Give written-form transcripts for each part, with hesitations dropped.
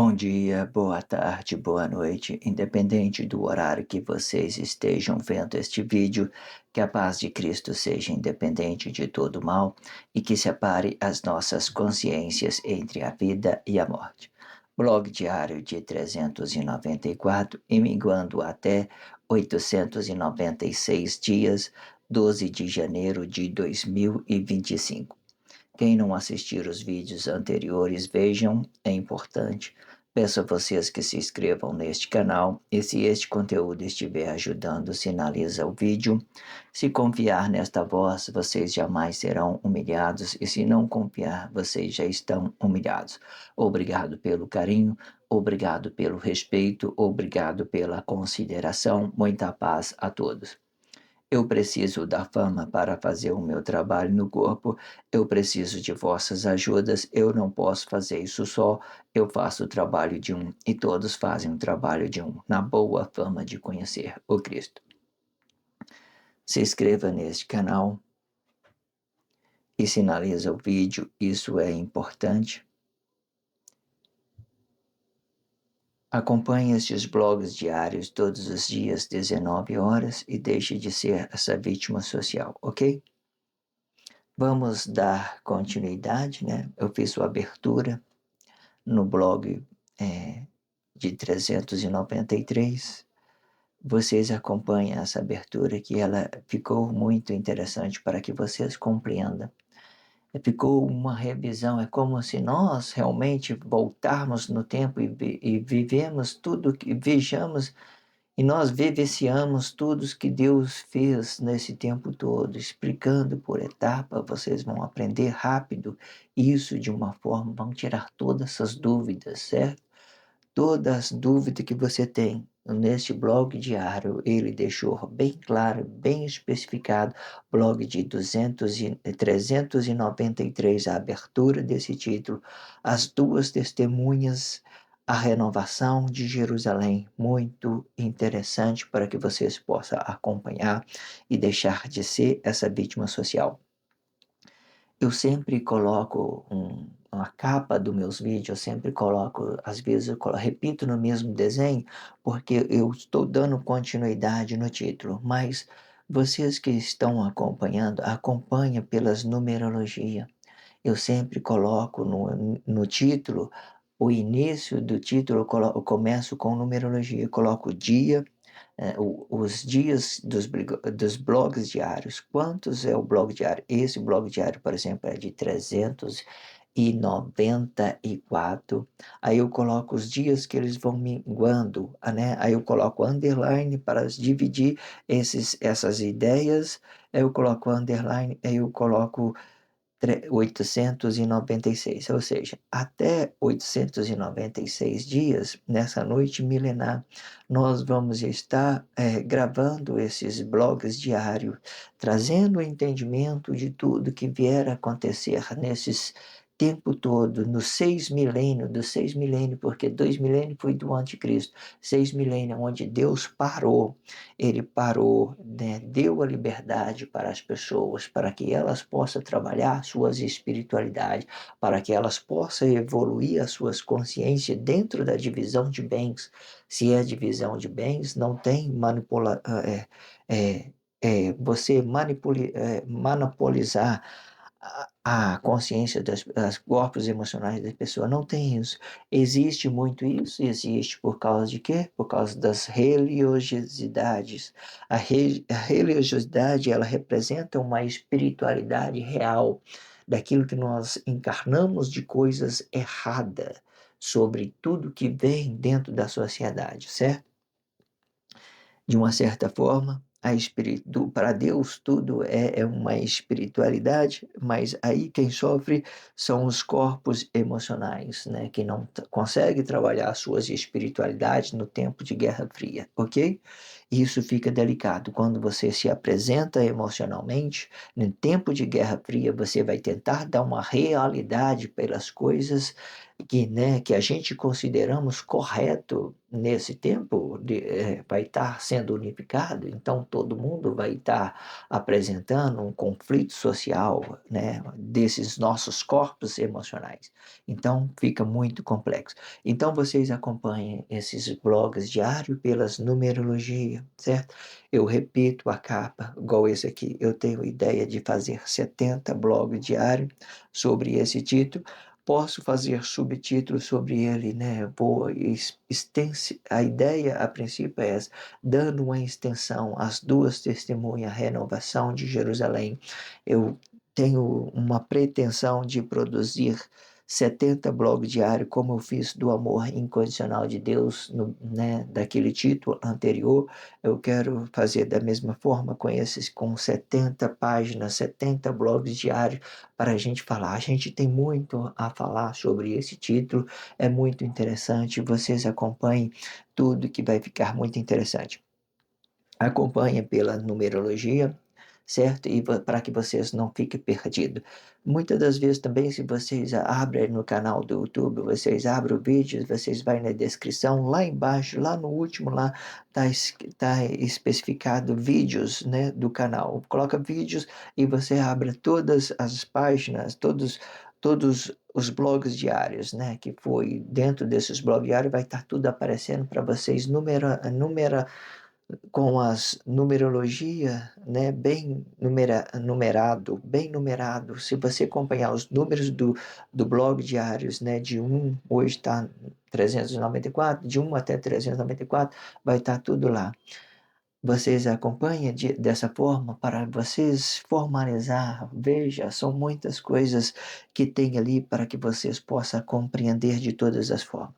Bom dia, boa tarde, boa noite, independente do horário que vocês estejam vendo este vídeo, que a paz de Cristo seja independente de todo mal e que separe as nossas consciências entre a vida e a morte. Blog diário de 394 e minguando até 896 dias, 12 de janeiro de 2025. Quem não assistir os vídeos anteriores, vejam, é importante. Peço a vocês que se inscrevam neste canal e se este conteúdo estiver ajudando, sinaliza o vídeo. Se confiar nesta voz, vocês jamais serão humilhados e se não confiar, vocês já estão humilhados. Obrigado pelo carinho, obrigado pelo respeito, obrigado pela consideração. Muita paz a todos. Eu preciso da fama para fazer o meu trabalho no corpo. Eu preciso de vossas ajudas. Eu não posso fazer isso só. Eu faço o trabalho de um e todos fazem o trabalho de um, na boa fama de conhecer o Cristo. Se inscreva neste canal e sinaliza o vídeo. Isso é importante. Acompanhe estes blogs diários todos os dias, 19 horas, e deixe de ser essa vítima social, ok? Vamos dar continuidade, né? Eu fiz sua abertura no blog de 393. Vocês acompanhem essa abertura que ela ficou muito interessante para que vocês compreendam. Ficou uma revisão, é como se nós realmente voltarmos no tempo e vivemos tudo, que vejamos e nós vivenciamos tudo o que Deus fez nesse tempo todo, explicando por etapa, vocês vão aprender rápido isso de uma forma, vão tirar todas essas dúvidas, certo? Todas as dúvidas que você tem neste blog diário, ele deixou bem claro, bem especificado, blog de 393, a abertura desse título, as duas testemunhas, a renovação de Jerusalém, muito interessante para que vocês possam acompanhar e deixar de ser essa vítima social. Eu sempre coloco uma capa dos meus vídeos, eu sempre coloco, às vezes repito no mesmo desenho, porque eu estou dando continuidade no título, mas vocês que estão acompanhando, acompanha pelas numerologia. Eu sempre coloco no título, o início do título eu começo com numerologia, eu coloco o dia, os dias dos blogs diários. Quantos é o blog diário? Esse blog diário, por exemplo, é de 394. Aí eu coloco os dias que eles vão minguando, né? Aí eu coloco underline para dividir essas ideias. Aí eu coloco underline, aí eu coloco 896, ou seja, até 896 dias, nessa noite milenar, nós vamos estar gravando esses blogs diários, trazendo o entendimento de tudo que vier a acontecer nesses tempo todo, nos 6 milênios, dos 6 milênios, porque 2 milênios foi do anticristo, 6 milênios onde Deus parou, ele parou, né, deu a liberdade para as pessoas, para que elas possam trabalhar suas espiritualidades, para que elas possam evoluir as suas consciências dentro da divisão de bens. Se é divisão de bens, não tem você monopolizar a consciência dos corpos emocionais das pessoas. Não tem isso. Existe muito isso, existe por causa de quê? Por causa das religiosidades. A religiosidade, ela representa uma espiritualidade real daquilo que nós encarnamos de coisas erradas sobre tudo que vem dentro da sociedade, certo? De uma certa forma, para Deus tudo é uma espiritualidade, mas aí quem sofre são os corpos emocionais, né, que não conseguem trabalhar suas espiritualidades no tempo de Guerra Fria, ok? Isso fica delicado. Quando você se apresenta emocionalmente, no tempo de Guerra Fria, você vai tentar dar uma realidade pelas coisas que a gente consideramos correto nesse tempo, vai estar sendo unificado, então todo mundo vai estar apresentando um conflito social, né, desses nossos corpos emocionais. Então fica muito complexo. Então vocês acompanhem esses blogs diários pelas numerologia, certo? Eu repito a capa, igual esse aqui. Eu tenho ideia de fazer 70 blogs diários sobre esse título. Posso fazer subtítulos sobre ele, né? A ideia, a princípio, é essa, dando uma extensão às duas testemunhas, renovação de Jerusalém. Eu tenho uma pretensão de produzir 70 blogs diários, como eu fiz do amor incondicional de Deus, né, daquele título anterior. Eu quero fazer da mesma forma com 70 páginas, 70 blogs diários, para a gente falar. A gente tem muito a falar sobre esse título, é muito interessante. Vocês acompanhem tudo que vai ficar muito interessante. Acompanhe pela numerologia, certo? E para que vocês não fiquem perdidos. Muitas das vezes também, se vocês abrem no canal do YouTube, vocês abrem o vídeo, vocês vão na descrição, lá embaixo, lá no último, lá tá especificado vídeos, né, do canal. Coloca vídeos e você abre todas as páginas, todos os blogs diários, né, que foi dentro desses blogs diários, vai estar tudo aparecendo para vocês, com as numerologia, né, bem numerado. Se você acompanhar os números do blog diários, né, hoje está 394, de 1 até 394, vai estar tudo lá. Vocês acompanham dessa forma para vocês formalizar. Veja, são muitas coisas que tem ali para que vocês possam compreender de todas as formas.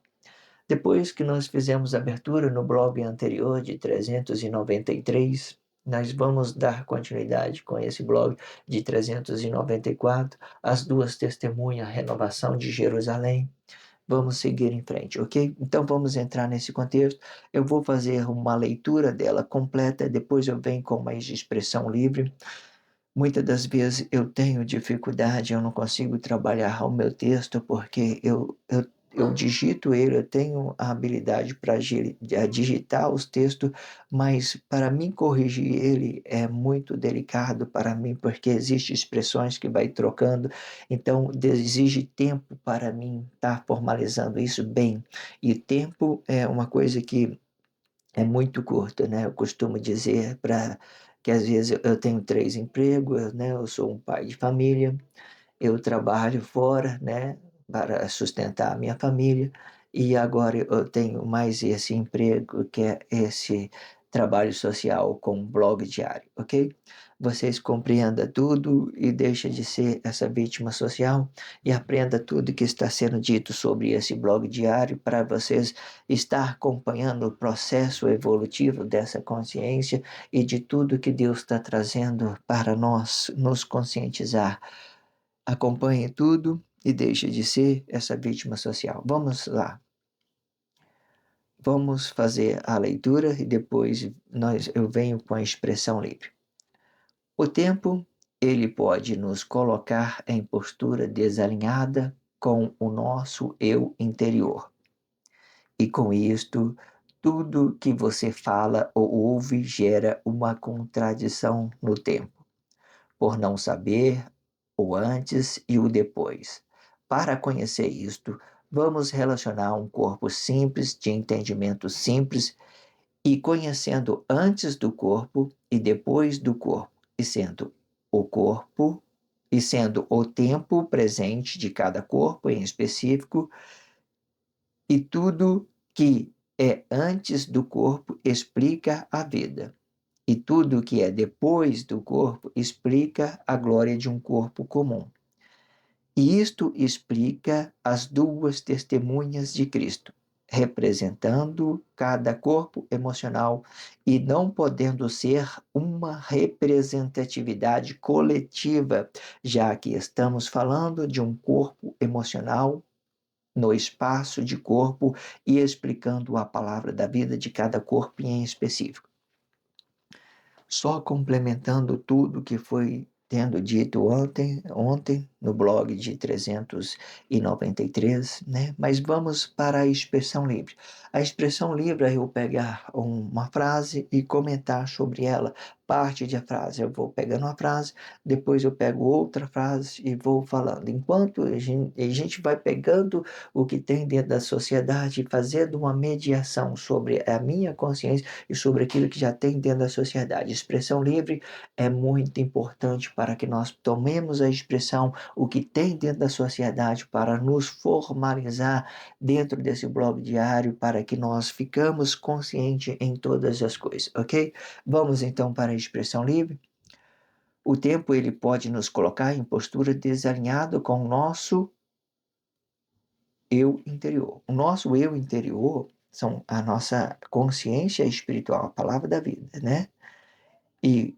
Depois que nós fizemos a abertura no blog anterior de 393, nós vamos dar continuidade com esse blog de 394, as duas testemunhas, renovação de Jerusalém. Vamos seguir em frente, ok? Então vamos entrar nesse contexto. Eu vou fazer uma leitura dela completa, depois eu venho com mais expressão livre. Muitas das vezes eu tenho dificuldade, eu não consigo trabalhar o meu texto porque eu digito ele, eu tenho a habilidade para digitar os textos, mas para mim corrigir ele é muito delicado para mim porque existem expressões que vai trocando, então exige tempo para mim estar formalizando isso bem. E tempo é uma coisa que é muito curta, né? Eu costumo dizer para que às vezes eu tenho 3 empregos, né? Eu sou um pai de família, eu trabalho fora, né? Para sustentar a minha família e agora eu tenho mais esse emprego que é esse trabalho social com blog diário, ok? Vocês compreendam tudo e deixem de ser essa vítima social e aprenda tudo que está sendo dito sobre esse blog diário para vocês estar acompanhando o processo evolutivo dessa consciência e de tudo que Deus está trazendo para nós nos conscientizar. Acompanhe tudo e deixe de ser essa vítima social. Vamos lá. Vamos fazer a leitura e depois eu venho com a expressão livre. O tempo, ele pode nos colocar em postura desalinhada com o nosso eu interior. E com isto, tudo que você fala ou ouve gera uma contradição no tempo, por não saber o antes e o depois. Para conhecer isto, vamos relacionar um corpo simples, de entendimento simples, e conhecendo antes do corpo e depois do corpo, e sendo o corpo, e sendo o tempo presente de cada corpo em específico, e tudo que é antes do corpo explica a vida. E tudo que é depois do corpo explica a glória de um corpo comum. E isto explica as duas testemunhas de Cristo, representando cada corpo emocional e não podendo ser uma representatividade coletiva, já que estamos falando de um corpo emocional no espaço de corpo e explicando a palavra da vida de cada corpo em específico. Só complementando tudo que foi tendo dito ontem no blog de 393, né? Mas vamos para a expressão livre. A expressão livre é eu pegar uma frase e comentar sobre ela, parte da frase. Eu vou pegando uma frase, depois eu pego outra frase e vou falando. Enquanto a gente vai pegando o que tem dentro da sociedade, fazendo uma mediação sobre a minha consciência e sobre aquilo que já tem dentro da sociedade. Expressão livre é muito importante para que nós tomemos a expressão, o que tem dentro da sociedade, para nos formalizar dentro desse blog diário, para que nós ficamos conscientes em todas as coisas, ok? Vamos então para a expressão livre. O tempo ele pode nos colocar em postura desalinhada com o nosso eu interior. O nosso eu interior são a nossa consciência espiritual, a palavra da vida, né? E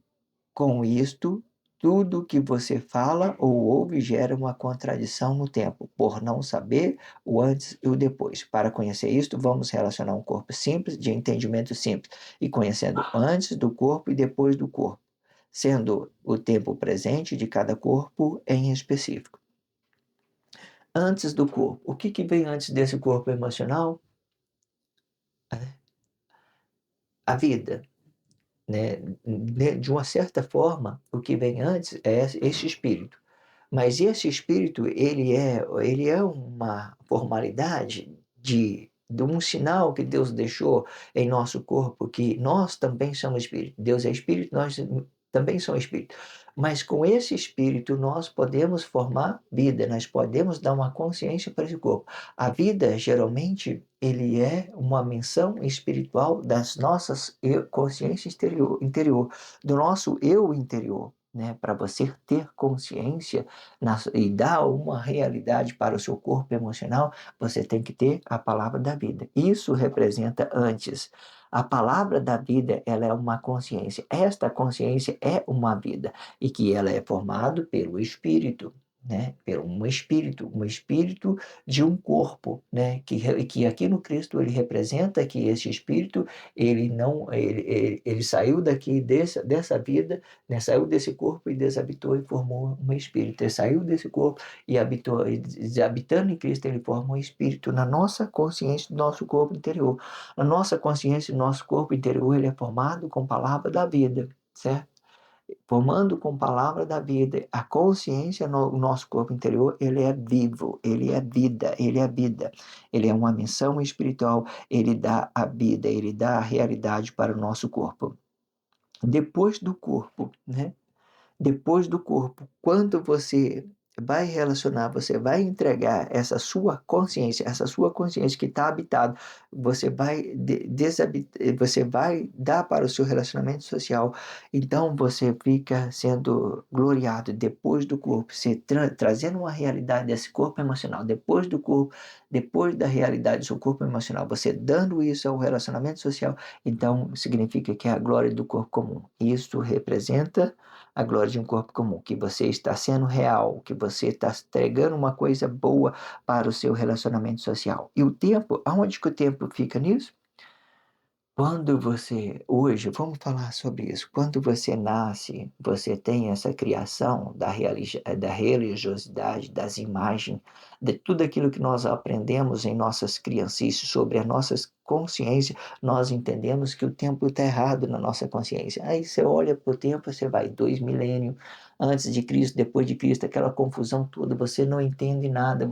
com isto, tudo que você fala ou ouve gera uma contradição no tempo, por não saber o antes e o depois. Para conhecer isto, vamos relacionar um corpo simples, de entendimento simples, e conhecendo antes do corpo e depois do corpo, sendo o tempo presente de cada corpo em específico. Antes do corpo. O que vem antes desse corpo emocional? A vida. Né? De uma certa forma, o que vem antes é esse espírito. Mas esse espírito, ele é uma formalidade de um sinal que Deus deixou em nosso corpo, que nós também somos espírito. Deus é espírito, nós também somos espírito. Mas com esse espírito nós podemos formar vida, nós podemos dar uma consciência para esse corpo. A vida, geralmente, ele é uma menção espiritual das nossas consciência interior, do nosso eu interior. Né, para você ter consciência e dar uma realidade para o seu corpo emocional, você tem que ter a palavra da vida. Isso representa antes. A palavra da vida, ela é uma consciência. Esta consciência é uma vida e que ela é formada pelo espírito. Né, pelo um espírito de um corpo, né, que aqui no Cristo ele representa que esse espírito ele não ele saiu daqui dessa vida, né? Saiu desse corpo e desabitou e formou um espírito. Ele saiu desse corpo e habitou, e habitando em Cristo, ele forma um espírito na nossa consciência do nosso corpo interior. A nossa consciência do nosso corpo interior, ele é formado com a palavra da vida, certo? Formando com a palavra da vida, a consciência no nosso corpo interior, ele é vivo, ele é vida, ele é vida. Ele é uma missão espiritual, ele dá a vida, ele dá a realidade para o nosso corpo. Depois do corpo, né? Depois do corpo, quando você vai relacionar, você vai entregar essa sua consciência que está habitada, você vai dar para o seu relacionamento social. Então você fica sendo gloriado depois do corpo, trazendo uma realidade desse corpo emocional, depois do corpo, depois da realidade do seu corpo emocional, você dando isso ao relacionamento social, então significa que é a glória do corpo comum. Isso representa a glória de um corpo comum, que você está sendo real, que você está entregando uma coisa boa para o seu relacionamento social. E o tempo, aonde que o tempo fica nisso? Quando você, hoje, vamos falar sobre isso. Quando você nasce, você tem essa criação da religiosidade, das imagens, de tudo aquilo que nós aprendemos em nossas criancices, sobre as nossas consciências, nós entendemos que o tempo está errado na nossa consciência. Aí você olha para o tempo, você vai 2 milênios antes de Cristo, depois de Cristo, aquela confusão toda, você não entende nada,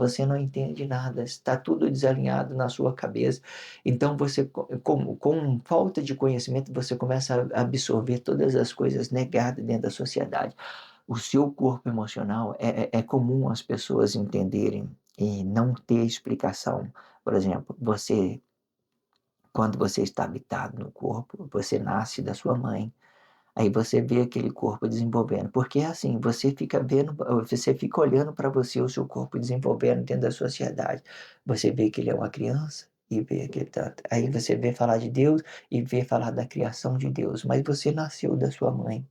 está tudo desalinhado na sua cabeça. Então, você, com falta de conhecimento, você começa a absorver todas as coisas negadas dentro da sociedade. O seu corpo emocional é comum as pessoas entenderem e não ter explicação. Por exemplo, quando você está habitado no corpo, você nasce da sua mãe. Aí você vê aquele corpo desenvolvendo, porque é assim, você fica olhando para você, o seu corpo desenvolvendo dentro da sociedade. Você vê que ele é uma criança e vê que ele tá, aí você vê falar de Deus e vê falar da criação de Deus, mas você nasceu da sua mãe.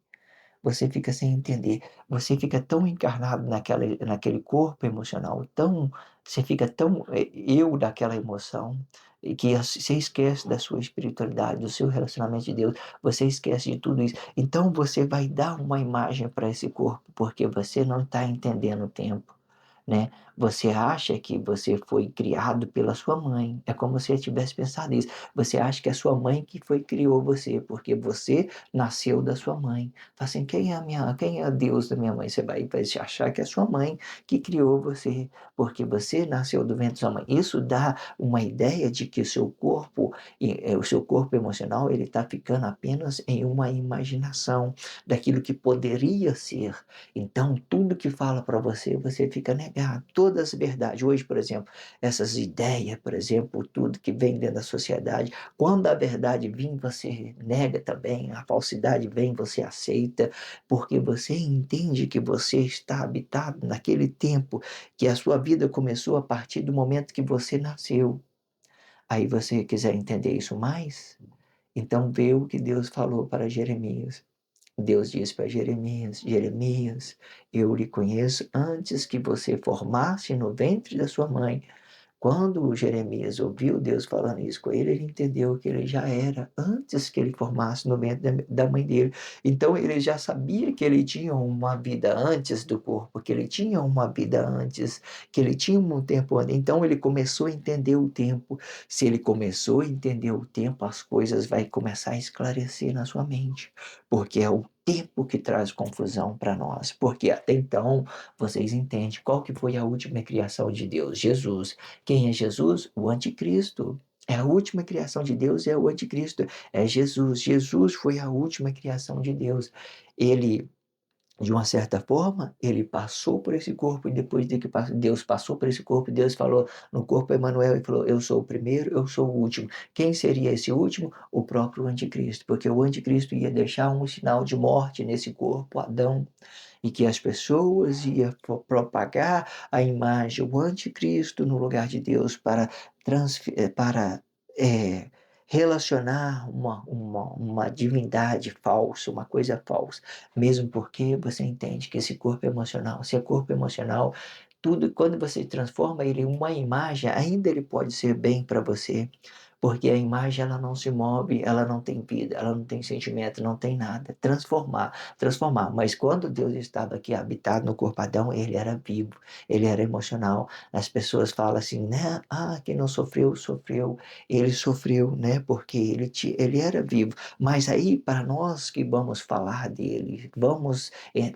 Você fica sem entender, você fica tão encarnado naquele corpo emocional, tão Você fica tão eu daquela emoção, e que você esquece da sua espiritualidade, do seu relacionamento de Deus, você esquece de tudo isso. Então você vai dar uma imagem para esse corpo, porque você não está entendendo o tempo, né? Você acha que você foi criado pela sua mãe. É como se você tivesse pensado nisso. Você acha que é a sua mãe que criou você, porque você nasceu da sua mãe. Fala assim, quem é Deus da minha mãe? Você vai achar que é a sua mãe que criou você, porque você nasceu do ventre da sua mãe. Isso dá uma ideia de que o seu corpo emocional, ele está ficando apenas em uma imaginação daquilo que poderia ser. Então, tudo que fala para você, você fica negado. Todas as verdades. Hoje, por exemplo, essas ideias, por exemplo, tudo que vem dentro da sociedade, quando a verdade vem, você nega também, a falsidade vem, você aceita, porque você entende que você está habitado naquele tempo, que a sua vida começou a partir do momento que você nasceu. Aí você quiser entender isso mais, então vê o que Deus falou para Jeremias. Deus disse para Jeremias: Jeremias, eu lhe conheço antes que você formasse no ventre da sua mãe. Quando Jeremias ouviu Deus falando isso com ele, ele entendeu que ele já era antes que ele formasse no ventre da mãe dele. Então ele já sabia que ele tinha uma vida antes do corpo, que ele tinha uma vida antes, que ele tinha um tempo antes. Então ele começou a entender o tempo. Se ele começou a entender o tempo, as coisas vai começar a esclarecer na sua mente, porque é o tempo que traz confusão para nós. Porque até então vocês entendem qual que foi a última criação de Deus? Jesus. Quem é Jesus? O anticristo. É a última criação de Deus, é o anticristo, é Jesus. Jesus foi a última criação de Deus. Ele, de uma certa forma, ele passou por esse corpo e depois de que Deus passou por esse corpo, Deus falou no corpo Emanuel e falou: eu sou o primeiro, eu sou o último. Quem seria esse último? O próprio anticristo, porque o anticristo ia deixar um sinal de morte nesse corpo, Adão, e que as pessoas iam propagar a imagem, o anticristo no lugar de Deus para é, relacionar uma divindade falsa, uma coisa falsa, mesmo porque você entende que esse corpo emocional, se é corpo emocional, tudo, quando você transforma ele em uma imagem, ainda ele pode ser bem para você, porque a imagem ela não se move, ela não tem vida, ela não tem sentimento, não tem nada. Transformar. Mas quando Deus estava aqui habitado no corpo Adão, ele era vivo, ele era emocional. As pessoas falam assim, né? Ah, quem não sofreu, sofreu. Ele sofreu, né? Porque ele era vivo. Mas aí, para nós que vamos falar dele, vamos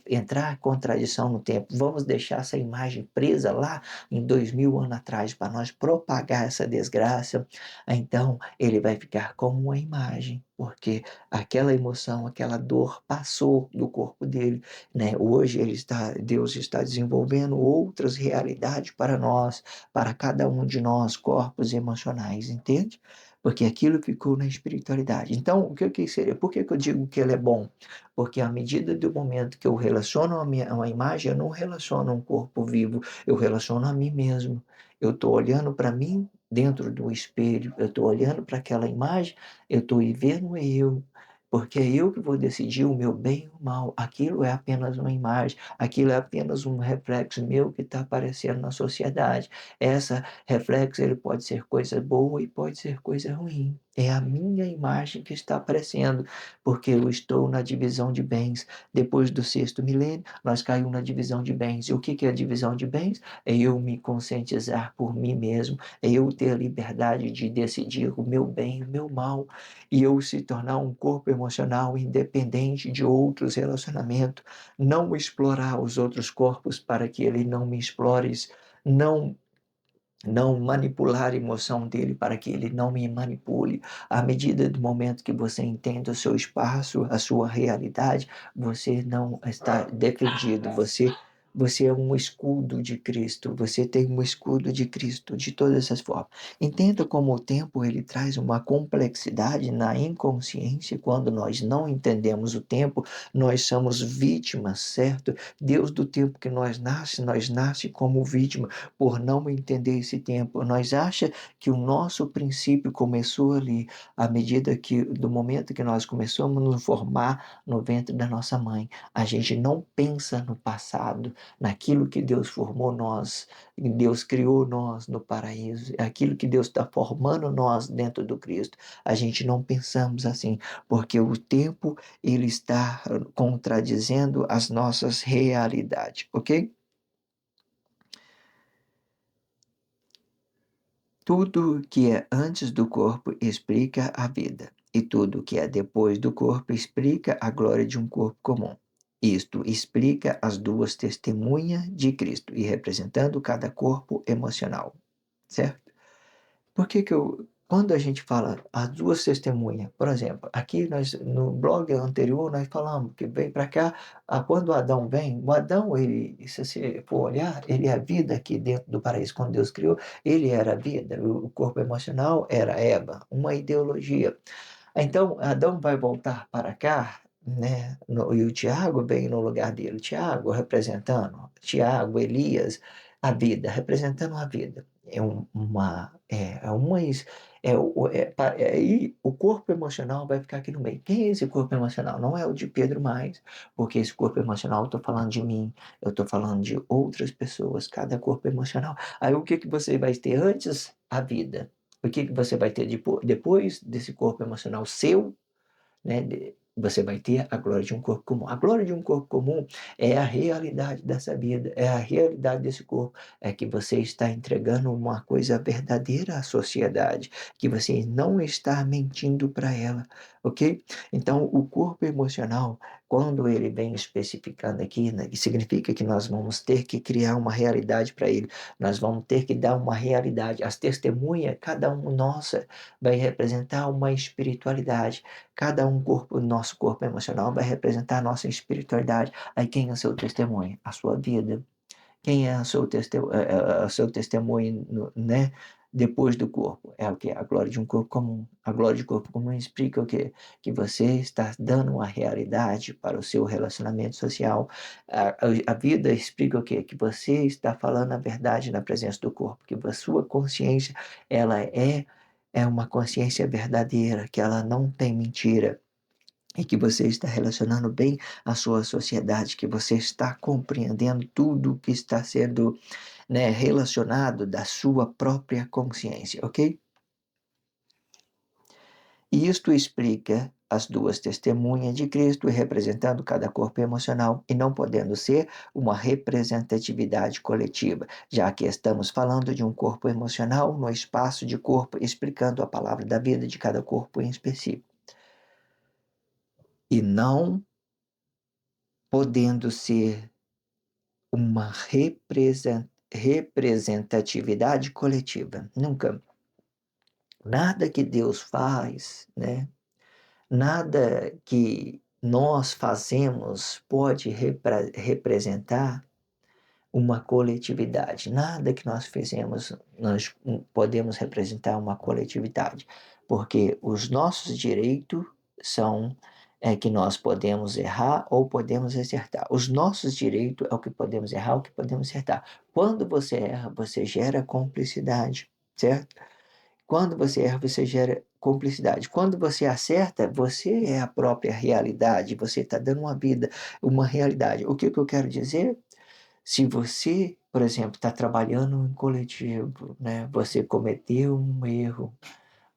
entrar em contradição no tempo, vamos deixar essa imagem presa lá em 2000 anos atrás, para nós propagar essa desgraça, então ele vai ficar como uma imagem, porque aquela emoção, aquela dor passou do corpo dele, né? Hoje Deus está desenvolvendo outras realidades para nós, para cada um de nós, corpos emocionais, entende? Porque aquilo ficou na espiritualidade. Então, o que seria? Por que eu digo que ele é bom? Porque à medida do momento que eu relaciono a uma imagem, eu não relaciono um corpo vivo, eu relaciono a mim mesmo. Eu estou olhando para mim dentro do espelho, eu estou olhando para aquela imagem, eu estou vendo eu, porque é eu que vou decidir o meu bem e o mal. Aquilo é apenas uma imagem, aquilo é apenas um reflexo meu que está aparecendo na sociedade. Essa reflexo ele pode ser coisa boa e pode ser coisa ruim. É a minha imagem que está aparecendo, porque eu estou na divisão de bens. Depois do sexto milênio, nós caímos na divisão de bens. E o que é a divisão de bens? É eu me conscientizar por mim mesmo, é eu ter a liberdade de decidir o meu bem e o meu mal, e eu se tornar um corpo emocional independente de outros relacionamentos, não explorar os outros corpos para que ele não me explore, não não manipular a emoção dele para que ele não me manipule. À medida do momento que você entende o seu espaço, a sua realidade, você não está defendido, você é um escudo de Cristo, você tem um escudo de Cristo de todas essas formas. Entenda como o tempo ele traz uma complexidade na inconsciência. Quando nós não entendemos o tempo, nós somos vítimas, certo? Deus do tempo que nós nasce como vítima por não entender esse tempo. Nós acha que o nosso princípio começou ali, à medida que, do momento que nós começamos a nos formar no ventre da nossa mãe. A gente não pensa no passado, naquilo que Deus formou nós, Deus criou nós no paraíso, aquilo que Deus está formando nós dentro do Cristo. A gente não pensamos assim, porque o tempo ele está contradizendo as nossas realidades, ok? Tudo que é antes do corpo explica a vida, e tudo que é depois do corpo explica a glória de um corpo comum. Isto explica as duas testemunhas de Cristo e representando cada corpo emocional, certo? Por que que quando a gente fala as duas testemunhas, por exemplo, aqui nós no blog anterior nós falamos que vem para cá, quando Adão vem, o Adão ele, se você for olhar, ele é a vida aqui dentro do paraíso quando Deus criou, ele era a vida, o corpo emocional era Eva, uma ideologia. Então, Adão vai voltar para cá, né? E o Tiago vem no lugar dele. Tiago representando, Tiago, Elias, a vida, representando a vida. E o corpo emocional vai ficar aqui no meio. Quem é esse corpo emocional? Não é o de Pedro mais, porque esse corpo emocional, eu estou falando de mim, eu estou falando de outras pessoas, cada corpo emocional. Aí o que que você vai ter antes? A vida. O que que você vai ter depois desse corpo emocional seu, né? Você vai ter a glória de um corpo comum. A glória de um corpo comum é a realidade dessa vida, é a realidade desse corpo. É que você está entregando uma coisa verdadeira à sociedade, que você não está mentindo para ela, ok? Então, o corpo emocional, quando ele vem especificando aqui, né, significa que nós vamos ter que criar uma realidade para ele, nós vamos ter que dar uma realidade. As testemunhas, cada um nossa, vai representar uma espiritualidade. Cada um corpo, nosso corpo emocional vai representar a nossa espiritualidade. Aí quem é o seu testemunho? A sua vida. Quem é o seu testemunho, né? Depois do corpo. É o que? A glória de um corpo comum. A glória de corpo comum explica o quê? Que você está dando uma realidade para o seu relacionamento social. A vida explica o quê? Que você está falando a verdade na presença do corpo. Que a sua consciência, ela é uma consciência verdadeira, que ela não tem mentira e que você está relacionando bem a sua sociedade, que você está compreendendo tudo que está sendo, né, relacionado da sua própria consciência, ok? E isto explica as duas testemunhas de Cristo representando cada corpo emocional e não podendo ser uma representatividade coletiva, já que estamos falando de um corpo emocional no espaço de corpo, explicando a palavra da vida de cada corpo em específico. E não podendo ser uma representatividade coletiva. Nunca. Nada que Deus faz, né? Nada que nós fazemos pode representar uma coletividade. Nada que nós fizemos nós podemos representar uma coletividade, porque os nossos direitos são que nós podemos errar ou podemos acertar. Os nossos direitos é o que podemos errar, o que podemos acertar. Quando você erra, você gera cumplicidade, certo? Quando você erra, você gera cumplicidade. Quando você acerta, você é a própria realidade, você está dando uma vida, uma realidade. O que que eu quero dizer? Se você, por exemplo, está trabalhando em coletivo, né? Você cometeu um erro,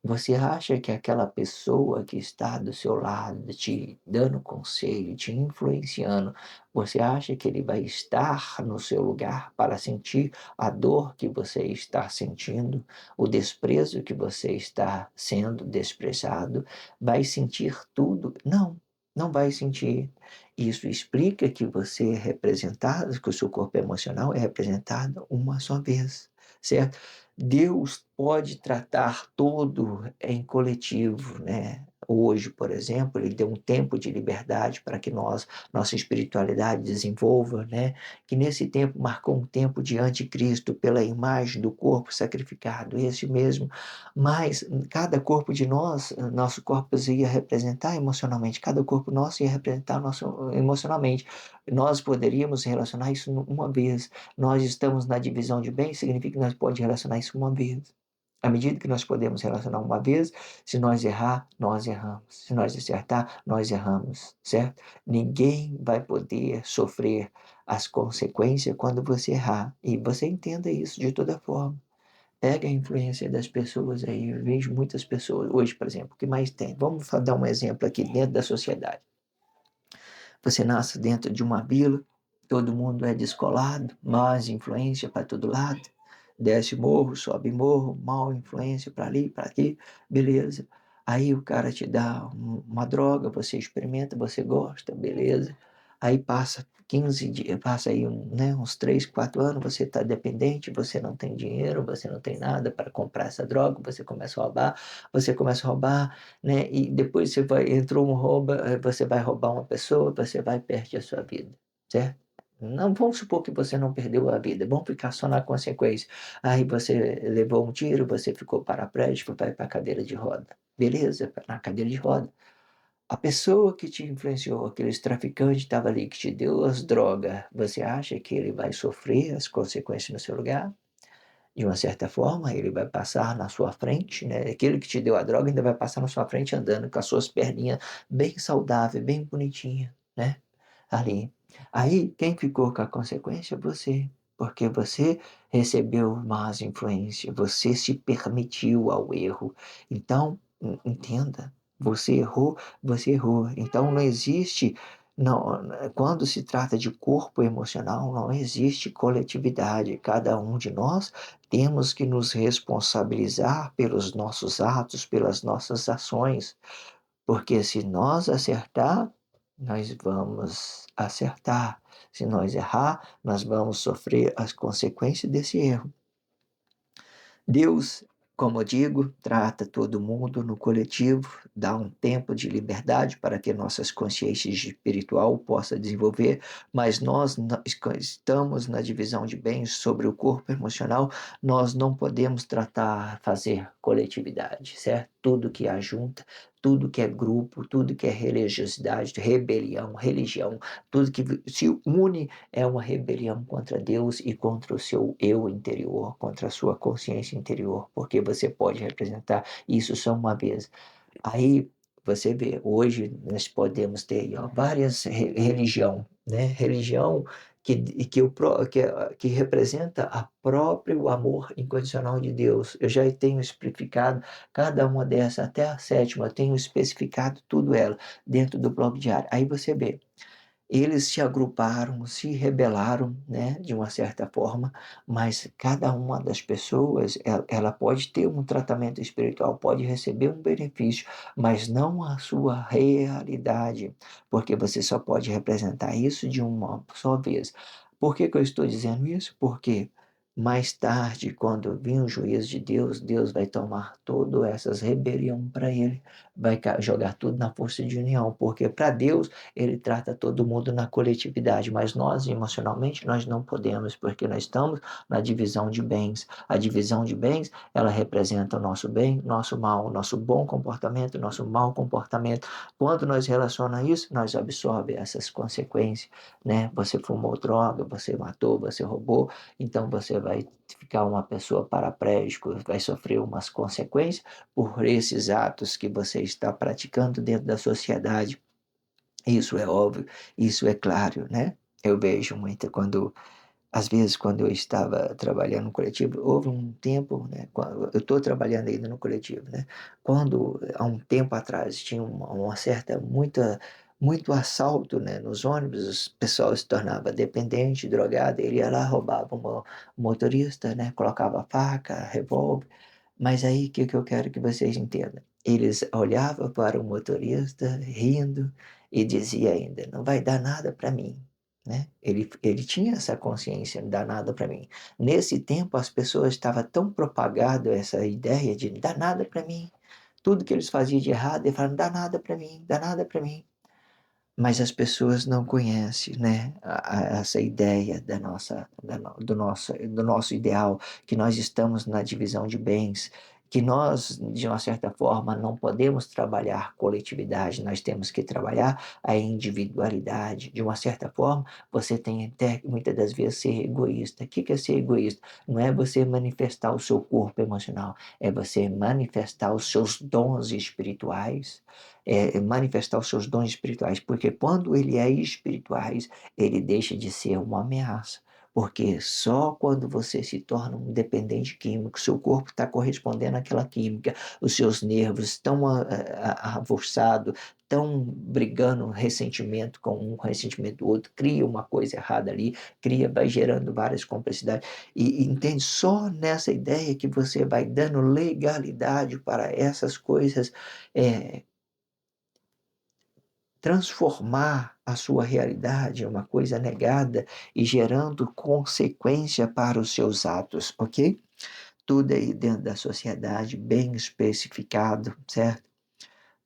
você acha que aquela pessoa que está do seu lado, te dando conselho, te influenciando, você acha que ele vai estar no seu lugar para sentir a dor que você está sentindo, o desprezo que você está sendo desprezado, vai sentir tudo? Não, não vai sentir. Isso explica que você é representado, que o seu corpo emocional é representado uma só vez, certo? Deus pode tratar todo em coletivo, né? Hoje, por exemplo, ele deu um tempo de liberdade para que nossa espiritualidade desenvolva, né? Que nesse tempo marcou um tempo de anticristo pela imagem do corpo sacrificado, esse mesmo. Mas cada corpo de nós, nosso corpo ia representar emocionalmente, cada corpo nosso ia representar nosso emocionalmente. Nós poderíamos relacionar isso uma vez. Nós estamos na divisão de bens, significa que nós podemos relacionar isso uma vez. À medida que nós podemos relacionar uma vez, se nós errar, nós erramos. Se nós acertar, nós erramos, certo? Ninguém vai poder sofrer as consequências quando você errar. E você entenda isso de toda forma. Pega a influência das pessoas aí. Eu vejo muitas pessoas, hoje, por exemplo, o que mais tem? Vamos dar um exemplo aqui dentro da sociedade. Você nasce dentro de uma vila, todo mundo é descolado, más influência para todo lado, desce morro, sobe morro, mal influência para ali, para aqui, beleza. Aí o cara te dá uma droga, você experimenta, você gosta, beleza. Aí passa 15 dias, passa aí uns 3, 4 anos, você está dependente, você não tem dinheiro, você não tem nada para comprar essa droga, você começa a roubar, né? E depois você vai, entrou um rouba, você vai roubar uma pessoa, você vai perder a sua vida, certo? Não vamos supor que você não perdeu a vida, vamos ficar só na consequência. Aí você levou um tiro, você ficou paraplégico, vai para a cadeira de roda. Beleza, na cadeira de roda. A pessoa que te influenciou, aqueles traficantes que estava ali, que te deu as drogas, você acha que ele vai sofrer as consequências no seu lugar? De uma certa forma, ele vai passar na sua frente, né? Aquele que te deu a droga ainda vai passar na sua frente andando com as suas perninhas bem saudáveis, bem bonitinhas, né? Ali. Aí, quem ficou com a consequência? Você. Porque você recebeu más influência, você se permitiu ao erro. Então, entenda, você errou, você errou. Então, não existe. Não, quando se trata de corpo emocional, não existe coletividade. Cada um de nós temos que nos responsabilizar pelos nossos atos, pelas nossas ações, porque se nós acertar, nós vamos acertar. Se nós errar, nós vamos sofrer as consequências desse erro. Deus, como eu digo, trata todo mundo no coletivo, dá um tempo de liberdade para que nossas consciências espiritual possam desenvolver, mas nós estamos na divisão de bens sobre o corpo emocional, nós não podemos tratar, fazer coletividade, certo? Tudo que ajunta, tudo que é grupo, tudo que é religiosidade, rebelião, religião, tudo que se une é uma rebelião contra Deus e contra o seu eu interior, contra a sua consciência interior, porque você pode representar isso só uma vez. Aí você vê, hoje nós podemos ter ó, várias religião, né? Religião que representa a próprio amor incondicional de Deus. Eu já tenho especificado cada uma dessas, até a sétima, eu tenho especificado tudo ela dentro do blog diário. Aí você vê, eles se agruparam, se rebelaram, né, de uma certa forma, mas cada uma das pessoas, ela pode ter um tratamento espiritual, pode receber um benefício, mas não a sua realidade, porque você só pode representar isso de uma só vez. Por que que eu estou dizendo isso? Porque mais tarde, quando vir o juízo de Deus, Deus vai tomar todas essas rebeliões para ele, vai jogar tudo na força de união, porque para Deus ele trata todo mundo na coletividade, mas nós, emocionalmente, nós não podemos, porque nós estamos na divisão de bens. A divisão de bens, ela representa o nosso bem, nosso mal, nosso bom comportamento, nosso mau comportamento. Quando nós relacionamos isso, nós absorvemos essas consequências, né? Você fumou droga, você matou, você roubou, então você vai ficar uma pessoa paraplégico, vai sofrer umas consequências por esses atos que você está praticando dentro da sociedade. Isso é óbvio, isso é claro, né? Eu vejo muito quando, às vezes, quando eu estava trabalhando no coletivo, houve um tempo, né? Eu estou trabalhando ainda no coletivo, né? Quando, há um tempo atrás, tinha uma certa, muito assalto, né? Nos ônibus, o pessoal se tornava dependente, drogado, ele ia lá, roubava um motorista, né? Colocava faca, revólver, mas aí, o que que eu quero que vocês entendam? Eles olhavam para o motorista, rindo, e dizia ainda, não vai dar nada para mim, né? Ele tinha essa consciência, não dá nada para mim. Nesse tempo, as pessoas estavam tão propagando essa ideia de não dá nada para mim. Tudo que eles faziam de errado, eles falavam, não dá nada para mim, dá nada para mim. Mas as pessoas não conhecem, né, essa ideia do nosso ideal, que nós estamos na divisão de bens, que nós, de uma certa forma, não podemos trabalhar coletividade, nós temos que trabalhar a individualidade. De uma certa forma, você tem até que muitas das vezes ser egoísta. O que é ser egoísta? Não é você manifestar o seu corpo emocional, é você manifestar os seus dons espirituais, manifestar os seus dons espirituais, porque quando ele é espirituais, ele deixa de ser uma ameaça. Porque só quando você se torna um dependente químico, seu corpo está correspondendo àquela química, os seus nervos estão avulsados, estão brigando ressentimento com um, ressentimento do outro, cria uma coisa errada ali, cria, vai gerando várias complexidades. E entende? Só nessa ideia que você vai dando legalidade para essas coisas é, transformar a sua realidade em uma coisa negada e gerando consequência para os seus atos, ok? Tudo aí dentro da sociedade, bem especificado, certo?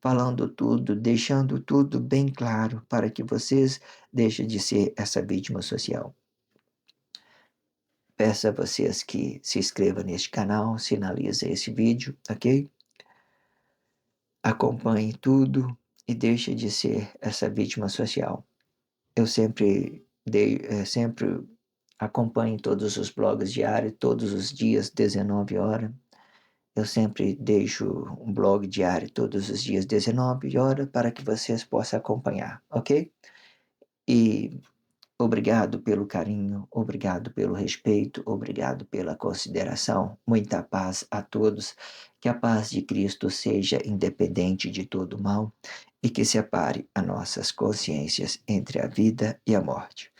Falando tudo, deixando tudo bem claro para que vocês deixem de ser essa vítima social. Peço a vocês que se inscrevam neste canal, sinalize esse vídeo, ok? Acompanhe tudo e deixe de ser essa vítima social. Eu sempre acompanho todos os blogs diários, todos os dias, 19 horas. Eu sempre deixo um blog diário todos os dias, 19 horas, para que vocês possam acompanhar, ok? E obrigado pelo carinho, obrigado pelo respeito, obrigado pela consideração. Muita paz a todos. Que a paz de Cristo seja independente de todo mal e que separe as nossas consciências entre a vida e a morte.